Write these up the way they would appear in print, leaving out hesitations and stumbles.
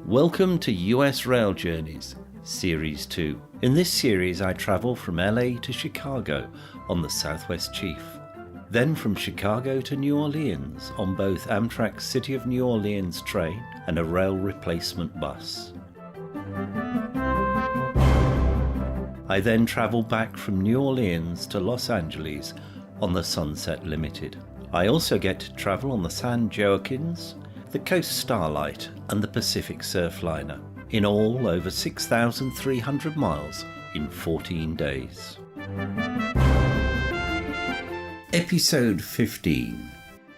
Welcome to US Rail Journeys, Series 2. In this series I travel from LA to Chicago on the Southwest Chief. Then from Chicago to New Orleans on both Amtrak's City of New Orleans train and a rail replacement bus. I then travel back from New Orleans to Los Angeles on the Sunset Limited. I also get to travel on the San Joaquins, the Coast Starlight and the Pacific Surfliner, in all over 6,300 miles in 14 days. Episode 15,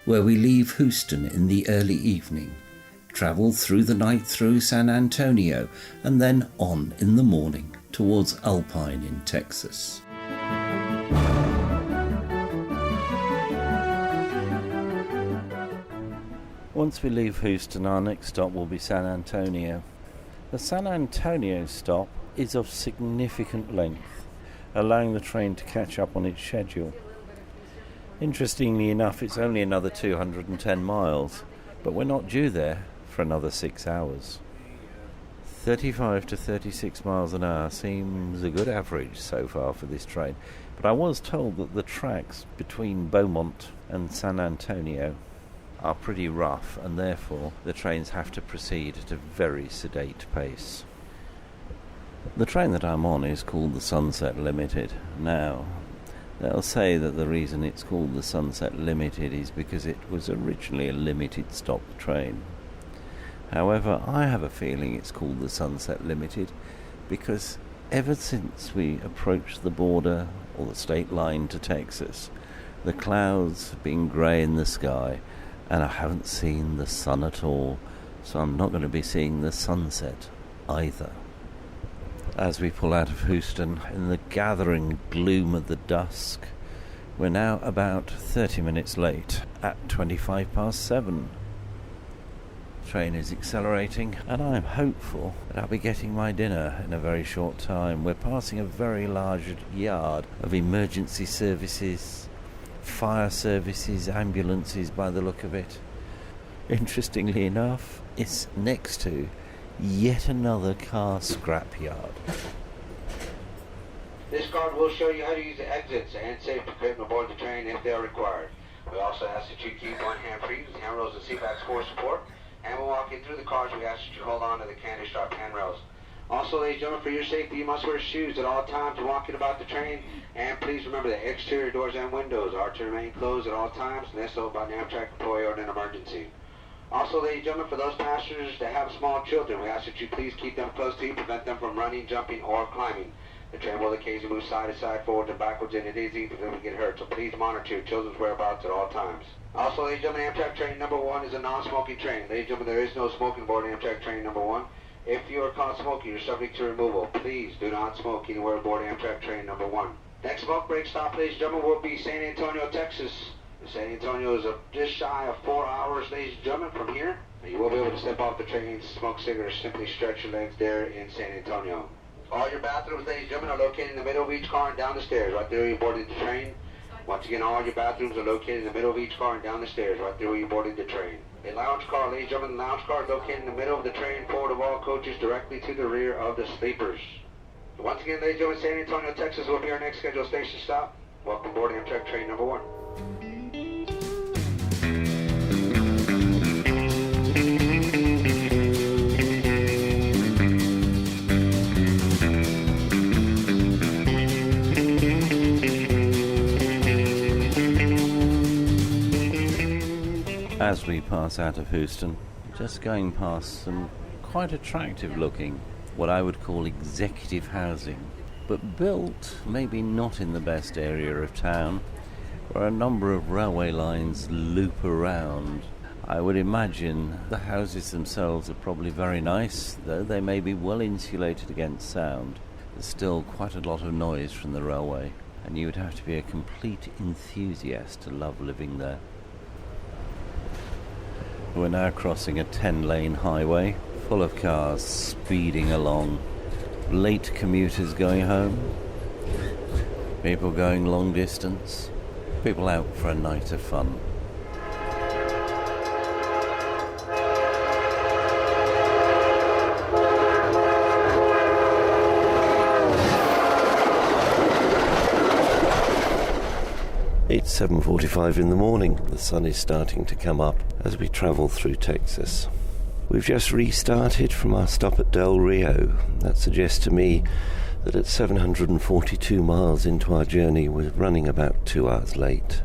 where we leave Houston in the early evening, travel through the night through San Antonio, and then on in the morning towards Alpine in Texas. Once we leave Houston, our next stop will be San Antonio. The San Antonio stop is of significant length, allowing the train to catch up on its schedule. Interestingly enough, it's only another 210 miles, but we're not due there for another 6 hours. 35 to 36 miles an hour seems a good average so far for this train, but I was told that the tracks between Beaumont and San Antonio are pretty rough, and therefore the trains have to proceed at a very sedate pace. The train that I'm on is called the Sunset Limited. Now, they'll say that the reason it's called the Sunset Limited is because it was originally a limited stop train. However, I have a feeling it's called the Sunset Limited because ever since we approached the border or the state line to Texas, the clouds have been grey in the sky, and I haven't seen the sun at all, so I'm not going to be seeing the sunset either. As we pull out of Houston in the gathering gloom of the dusk, we're now about 30 minutes late at 7:25. The train is accelerating, and I'm hopeful that I'll be getting my dinner in a very short time. We're passing a very large yard of emergency services, fire services, ambulances by the look of it. Interestingly enough, it's next to yet another car scrapyard. This card will show you how to use the exits and safety equipment aboard the train if they are required. We also ask that you keep one hand free with handrails and seatbacks for support, and when walking through the cars we ask that you hold on to the candy strap handrails. Also, ladies and gentlemen, for your safety, you must wear shoes at all times when walking about the train, and please remember that exterior doors and windows are to remain closed at all times, unless so by an Amtrak employee or in an emergency. Also, ladies and gentlemen, for those passengers that have small children, we ask that you please keep them close to you, prevent them from running, jumping, or climbing. The train will occasionally move side to side, forward and backwards, and it is easy for them to get hurt, so please monitor your children's whereabouts at all times. Also, ladies and gentlemen, Amtrak train number 1 is a non-smoking train. Ladies and gentlemen, there is no smoking aboard Amtrak train number 1. If you are caught smoking, you're subject to removal. Please do not smoke anywhere aboard Amtrak train number 1. Next smoke break stop, ladies and gentlemen, will be San Antonio, Texas. San Antonio is just shy of 4 hours, ladies and gentlemen, from here. You will be able to step off the train, smoke cigarettes, simply stretch your legs there in San Antonio. All your bathrooms, ladies and gentlemen, are located in the middle of each car and down the stairs, right there where you boarded the train. Once again, all your bathrooms are located in the middle of each car and down the stairs, right there where you boarded the train. A lounge car, ladies and gentlemen, the lounge car is located in the middle of the train, forward of all coaches, directly to the rear of the sleepers. Once again, ladies and gentlemen, San Antonio, Texas will be our next scheduled station stop. Welcome aboard Amtrak train number 1. As we pass out of Houston, just going past some quite attractive looking, what I would call executive housing, but built maybe not in the best area of town, where a number of railway lines loop around. I would imagine the houses themselves are probably very nice, though they may be well insulated against sound. There's still quite a lot of noise from the railway, and you would have to be a complete enthusiast to love living there. We're now crossing a 10-lane highway full of cars speeding along. late commuters going home, people going long distance, people out for a night of fun. It's 7:45 in the morning. The sun is starting to come up as we travel through Texas. We've just restarted from our stop at Del Rio. That suggests to me that at 742 miles into our journey, we're running about 2 hours late.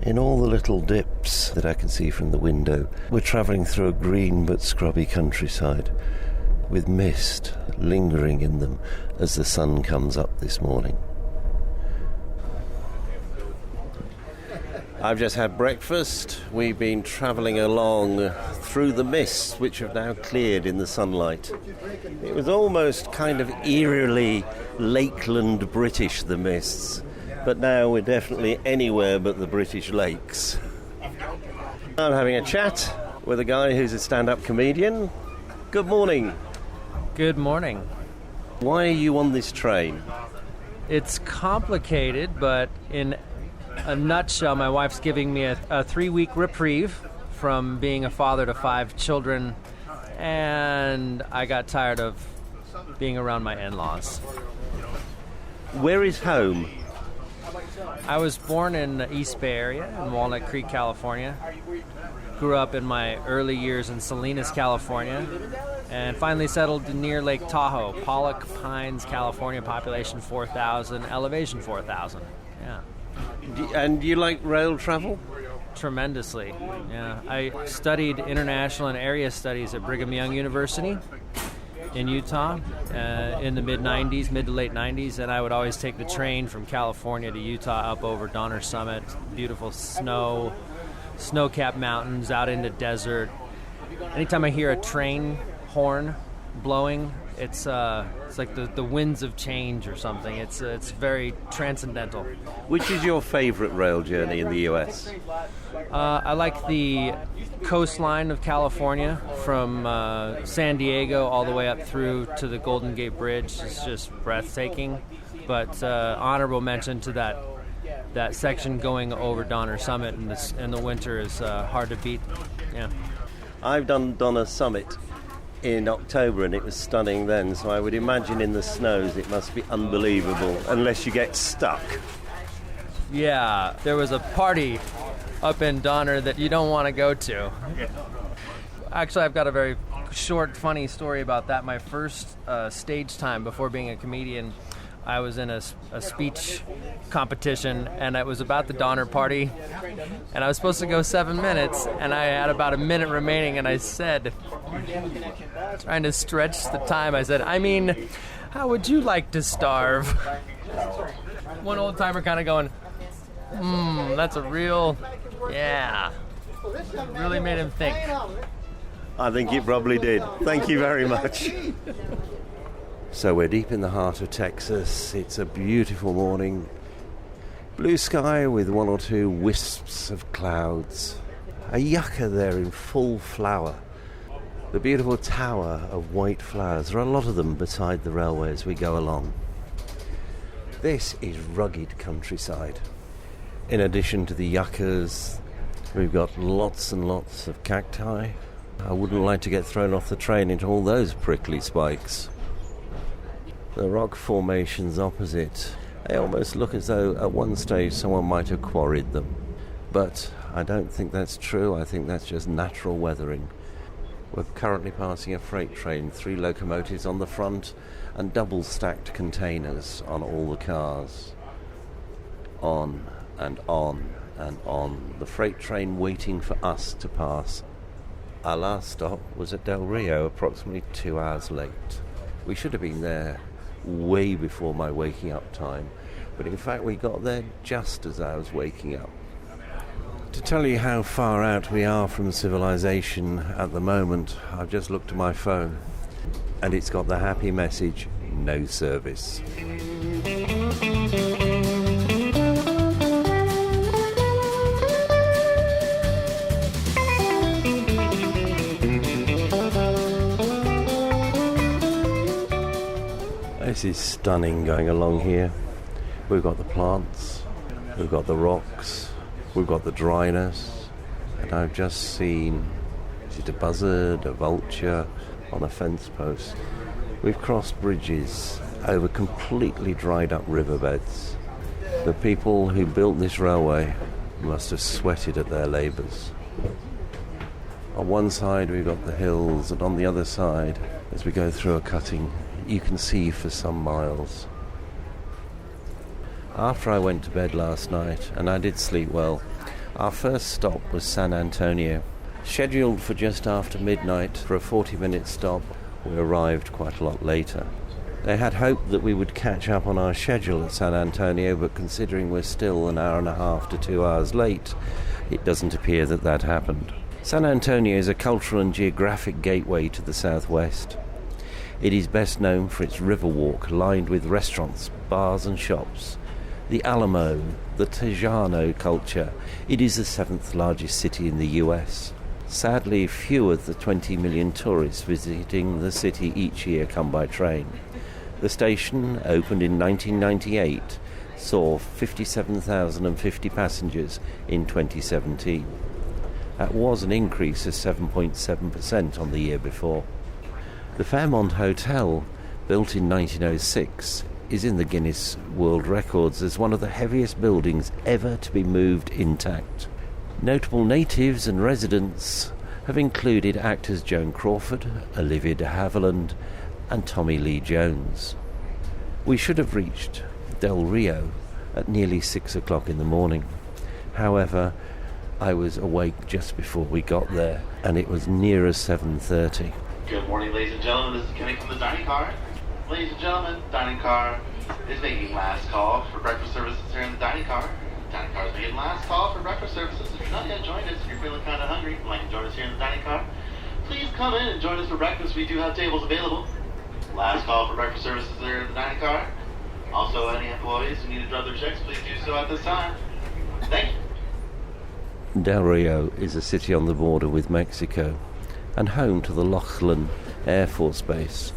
In all the little dips that I can see from the window, we're travelling through a green but scrubby countryside with mist lingering in them as the sun comes up this morning. I've just had breakfast. We've been travelling along through the mists, which have now cleared in the sunlight. It was almost kind of eerily Lakeland British, the mists, but now we're definitely anywhere but the British lakes. I'm having a chat with a guy who's a stand-up comedian. Good morning. Good morning. Why are you on this train? It's complicated, but in a nutshell, my wife's giving me a 3-week reprieve from being a father to 5 children, and I got tired of being around my in-laws. Where is home? I was born in the East Bay area in Walnut Creek, California. Grew up in my early years in Salinas, California, and finally settled near Lake Tahoe, Pollock Pines, California, population 4,000, elevation 4,000. Yeah. And do you like rail travel? Tremendously, yeah. I studied international and area studies at Brigham Young University in Utah in the mid to late 90s, and I would always take the train from California to Utah up over Donner Summit, beautiful snow-capped mountains, out into desert. Anytime I hear a train horn blowing, it's like the winds of change or something. It's very transcendental. Which is your favorite rail journey in the US? I like the coastline of California from San Diego all the way up through to the Golden Gate Bridge. It's just breathtaking. But honorable mention to that section going over Donner Summit in the winter is hard to beat. Yeah. I've done Donner Summit in October, and it was stunning then, so I would imagine in the snows it must be unbelievable, unless you get stuck. Yeah, there was a party up in Donner that you don't want to go to. Actually, I've got a very short, funny story about that. My first stage time before being a comedian, I was in a speech competition, and it was about the Donner Party, and I was supposed to go 7 minutes, and I had about a minute remaining, and I said, trying to stretch the time, I said, I mean, how would you like to starve? One old-timer kind of going, that's a real, yeah, really made him think. I think it probably did. Thank you very much. So we're deep in the heart of Texas. It's a beautiful morning. Blue sky with 1 or 2 wisps of clouds. A yucca there in full flower. The beautiful tower of white flowers. There are a lot of them beside the railway as we go along. This is rugged countryside. In addition to the yuccas, we've got lots and lots of cacti. I wouldn't like to get thrown off the train into all those prickly spikes. The rock formations opposite, they almost look as though at one stage someone might have quarried them. But I don't think that's true. I think that's just natural weathering. We're currently passing a freight train, 3 locomotives on the front and double-stacked containers on all the cars. On and on and on. The freight train waiting for us to pass. Our last stop was at Del Rio, approximately 2 hours late. We should have been there way before my waking up time, but in fact we got there just as I was waking up. To tell you how far out we are from civilization at the moment, I've just looked at my phone and it's got the happy message, no service. This is stunning going along here. We've got the plants, we've got the rocks, we've got the dryness, and I've just seen, is it a buzzard, a vulture on a fence post? We've crossed bridges over completely dried up riverbeds. The people who built this railway must have sweated at their labours. On one side we've got the hills, and on the other side, as we go through a cutting, you can see for some miles. After I went to bed last night, and I did sleep well, our first stop was San Antonio. Scheduled for just after midnight for a 40-minute stop, we arrived quite a lot later. They had hoped that we would catch up on our schedule at San Antonio, but considering we're still an hour and a half to 2 hours late, it doesn't appear that that happened. San Antonio is a cultural and geographic gateway to the southwest. It is best known for its riverwalk lined with restaurants, bars and shops. The Alamo, the Tejano culture. It is the 7th largest city in the US. Sadly, few of the 20 million tourists visiting the city each year come by train. The station, opened in 1998, saw 57,050 passengers in 2017. That was an increase of 7.7% on the year before. The Fairmont Hotel, built in 1906, is in the Guinness World Records as one of the heaviest buildings ever to be moved intact. Notable natives and residents have included actors Joan Crawford, Olivia de Havilland and Tommy Lee Jones. We should have reached Del Rio at nearly 6 o'clock in the morning. However, I was awake just before we got there, and it was nearer 7:30. Good morning, ladies and gentlemen. This is Kenny from the dining car. Ladies and gentlemen, dining car is making last call for breakfast services here in the dining car. Dining car is making last call for breakfast services. If you're not yet joined us, if you're feeling kind of hungry, and like to join us here in the dining car, please come in and join us for breakfast. We do have tables available. Last call for breakfast services here in the dining car. Also, any employees who need to drop their checks, please do so at this time. Thank you. Del Rio is a city on the border with Mexico and home to the Laughlin Air Force Base.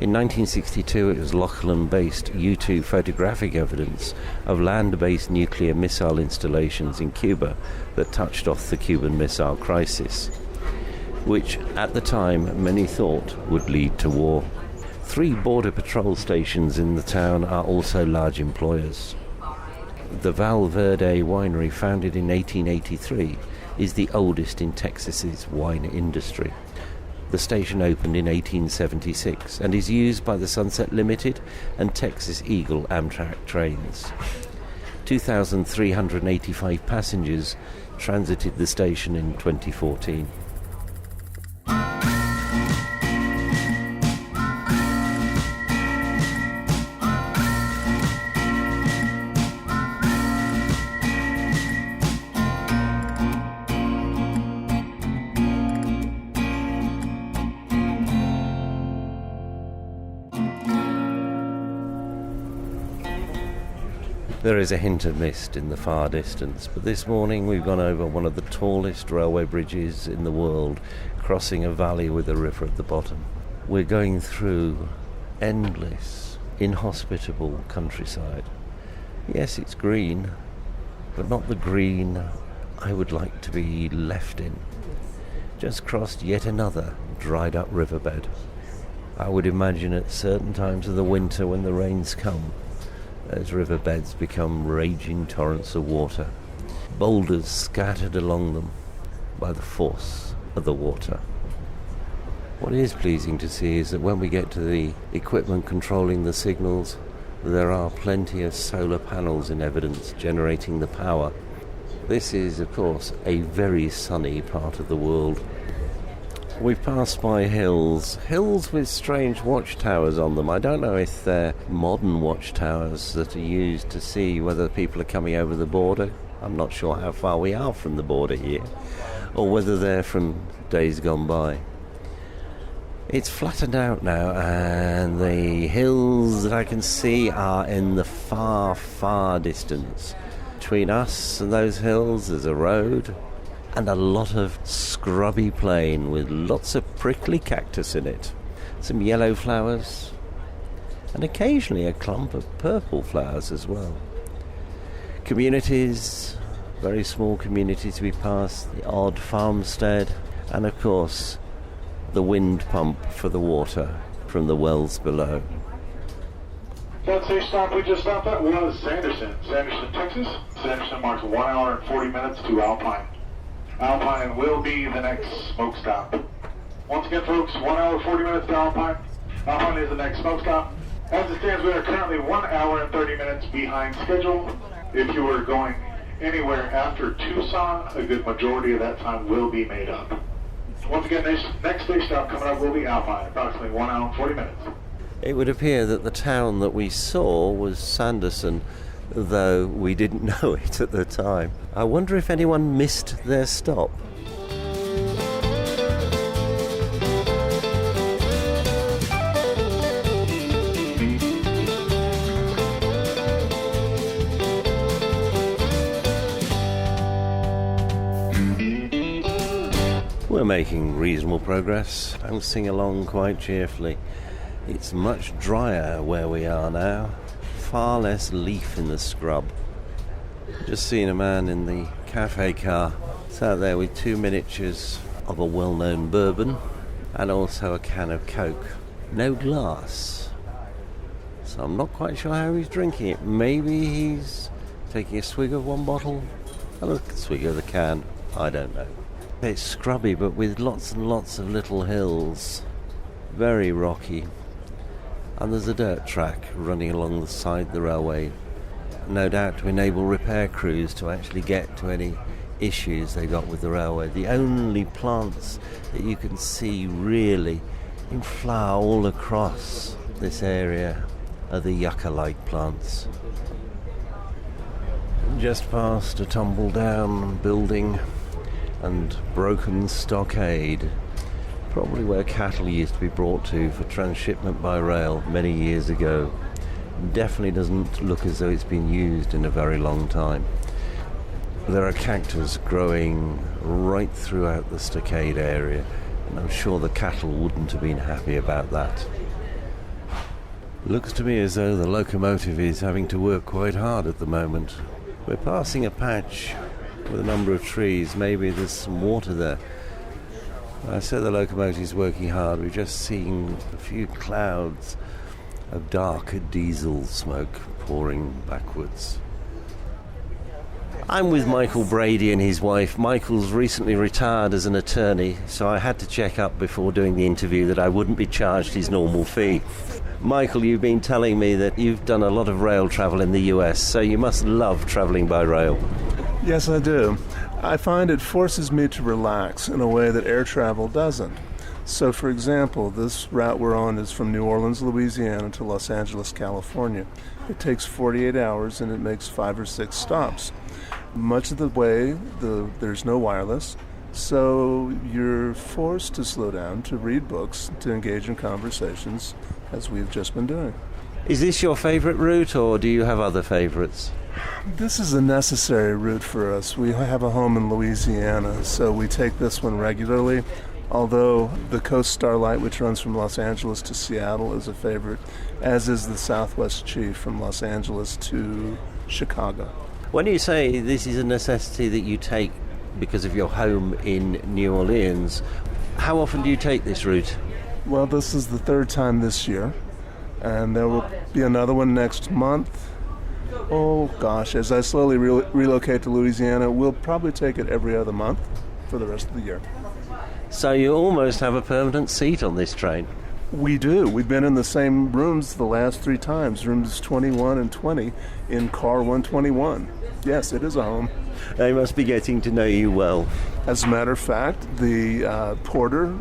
In 1962, it was Laughlin-based U-2 photographic evidence of land-based nuclear missile installations in Cuba that touched off the Cuban Missile Crisis, which at the time many thought would lead to war. 3 border patrol stations in the town are also large employers. The Valverde winery, founded in 1883, is the oldest in Texas's wine industry. The station opened in 1876 and is used by the Sunset Limited and Texas Eagle Amtrak trains. 2,385 passengers transited the station in 2014. There is a hint of mist in the far distance, but this morning we've gone over one of the tallest railway bridges in the world, crossing a valley with a river at the bottom. We're going through endless, inhospitable countryside. Yes, it's green, but not the green I would like to be left in. Just crossed yet another dried up riverbed. I would imagine at certain times of the winter when the rains come, those riverbeds become raging torrents of water, boulders scattered along them by the force of the water. What is pleasing to see is that when we get to the equipment controlling the signals, there are plenty of solar panels in evidence generating the power. This is, of course, a very sunny part of the world. We've passed by hills with strange watchtowers on them. I don't know if they're modern watchtowers that are used to see whether people are coming over the border. I'm not sure how far we are from the border here, or whether they're from days gone by. It's flattened out now, and the hills that I can see are in the far, far distance. Between us and those hills there's a road and a lot of scrubby plain with lots of prickly cactus in it. Some yellow flowers and occasionally a clump of purple flowers as well. Communities, very small communities we pass, the odd farmstead, and of course the wind pump for the water from the wells below. That safe stop we just stopped at was Sanderson, Texas. Sanderson marks 1 hour and 40 minutes to Alpine. Alpine will be the next smoke stop. Once again, folks, 1 hour 40 minutes to Alpine. Alpine is the next smoke stop. As it stands, we are currently 1 hour and 30 minutes behind schedule. If you were going anywhere after Tucson, a good majority of that time will be made up. Once again, next station stop coming up will be Alpine, approximately 1 hour and 40 minutes. It would appear that the town that we saw was Sanderson, though we didn't know it at the time. I wonder if anyone missed their stop. We're making reasonable progress, bouncing along quite cheerfully. It's much drier where we are now, far less leaf in the scrub. Just seen a man in the cafe car, sat there with 2 miniatures of a well-known bourbon and also a can of Coke. No glass. So I'm not quite sure how he's drinking it. Maybe he's taking a swig of one bottle and a swig of the can. I don't know. It's scrubby, but with lots and lots of little hills. Very rocky. And there's a dirt track running along the side of the railway, no doubt to enable repair crews to actually get to any issues they got with the railway. The only plants that you can see really in flower all across this area are the yucca-like plants. Just past a tumble-down building and broken stockade, probably where cattle used to be brought to for transshipment by rail many years ago. Definitely doesn't look as though it's been used in a very long time. There are cactus growing right throughout the stockade area, and I'm sure the cattle wouldn't have been happy about that. Looks to me as though the locomotive is having to work quite hard at the moment. We're passing a patch with a number of trees. Maybe there's some water there. I said the locomotive's working hard. We're just seeing a few clouds of dark diesel smoke pouring backwards. I'm with Michael Brady and his wife. Michael's recently retired as an attorney, so I had to check up before doing the interview that I wouldn't be charged his normal fee. Michael, you've been telling me that you've done a lot of rail travel in the US, so you must love traveling by rail. Yes, I do. I find it forces me to relax in a way that air travel doesn't. So, for example, this route we're on is from New Orleans, Louisiana to Los Angeles, California. It takes 48 hours and it makes 5 or 6 stops. Much of the way, there's no wireless, so you're forced to slow down, to read books, to engage in conversations, as we've just been doing. Is this your favorite route, or do you have other favorites? This is a necessary route for us. We have a home in Louisiana, so we take this one regularly, although the Coast Starlight, which runs from Los Angeles to Seattle, is a favorite, as is the Southwest Chief from Los Angeles to Chicago. When you say this is a necessity that you take because of your home in New Orleans, how often do you take this route? Well, this is the 3rd time this year, and there will be another one next month. Oh gosh, as I slowly relocate to Louisiana, we'll probably take it every other month for the rest of the year. So you almost have a permanent seat on this train. We do. We've been in the same rooms the last 3 times, rooms 21 and 20 in car 121. Yes, it is a home. They must be getting to know you well. As a matter of fact, the porter,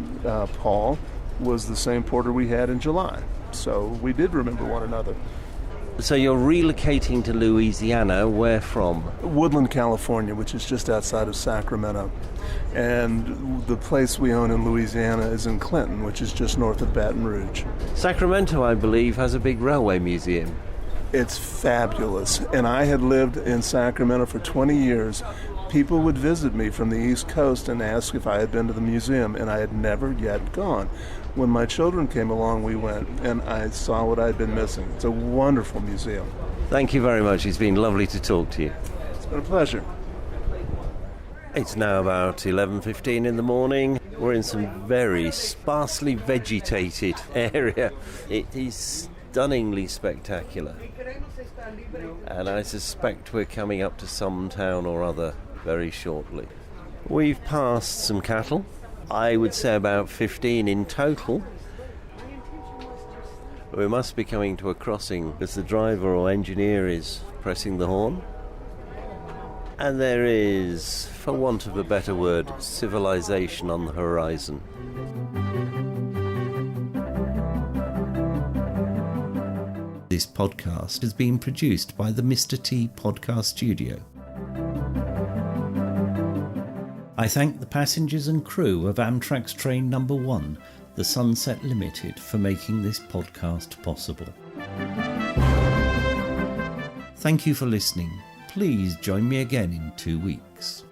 Paul, was the same porter we had in July. So we did remember one another. So you're relocating to Louisiana. Where from? Woodland, California, which is just outside of Sacramento. And the place we own in Louisiana is in Clinton, which is just north of Baton Rouge. Sacramento, I believe, has a big railway museum. It's fabulous. And I had lived in Sacramento for 20 years. people would visit me from the East Coast and ask if I had been to the museum, and I had never yet gone. When my children came along, we went, and I saw what I'd been missing. It's a wonderful museum. Thank you very much. It's been lovely to talk to you. It's been a pleasure. It's now about 11:15 in the morning. We're in some very sparsely vegetated area. It is stunningly spectacular. And I suspect we're coming up to some town or other very shortly. We've passed some cattle. I would say about 15 in total. We must be coming to a crossing as the driver or engineer is pressing the horn. And there is, for want of a better word, civilization on the horizon. This podcast has been produced by the Mr. T Podcast Studio. I thank the passengers and crew of Amtrak's train number 1, the Sunset Limited, for making this podcast possible. Thank you for listening. Please join me again in 2 weeks.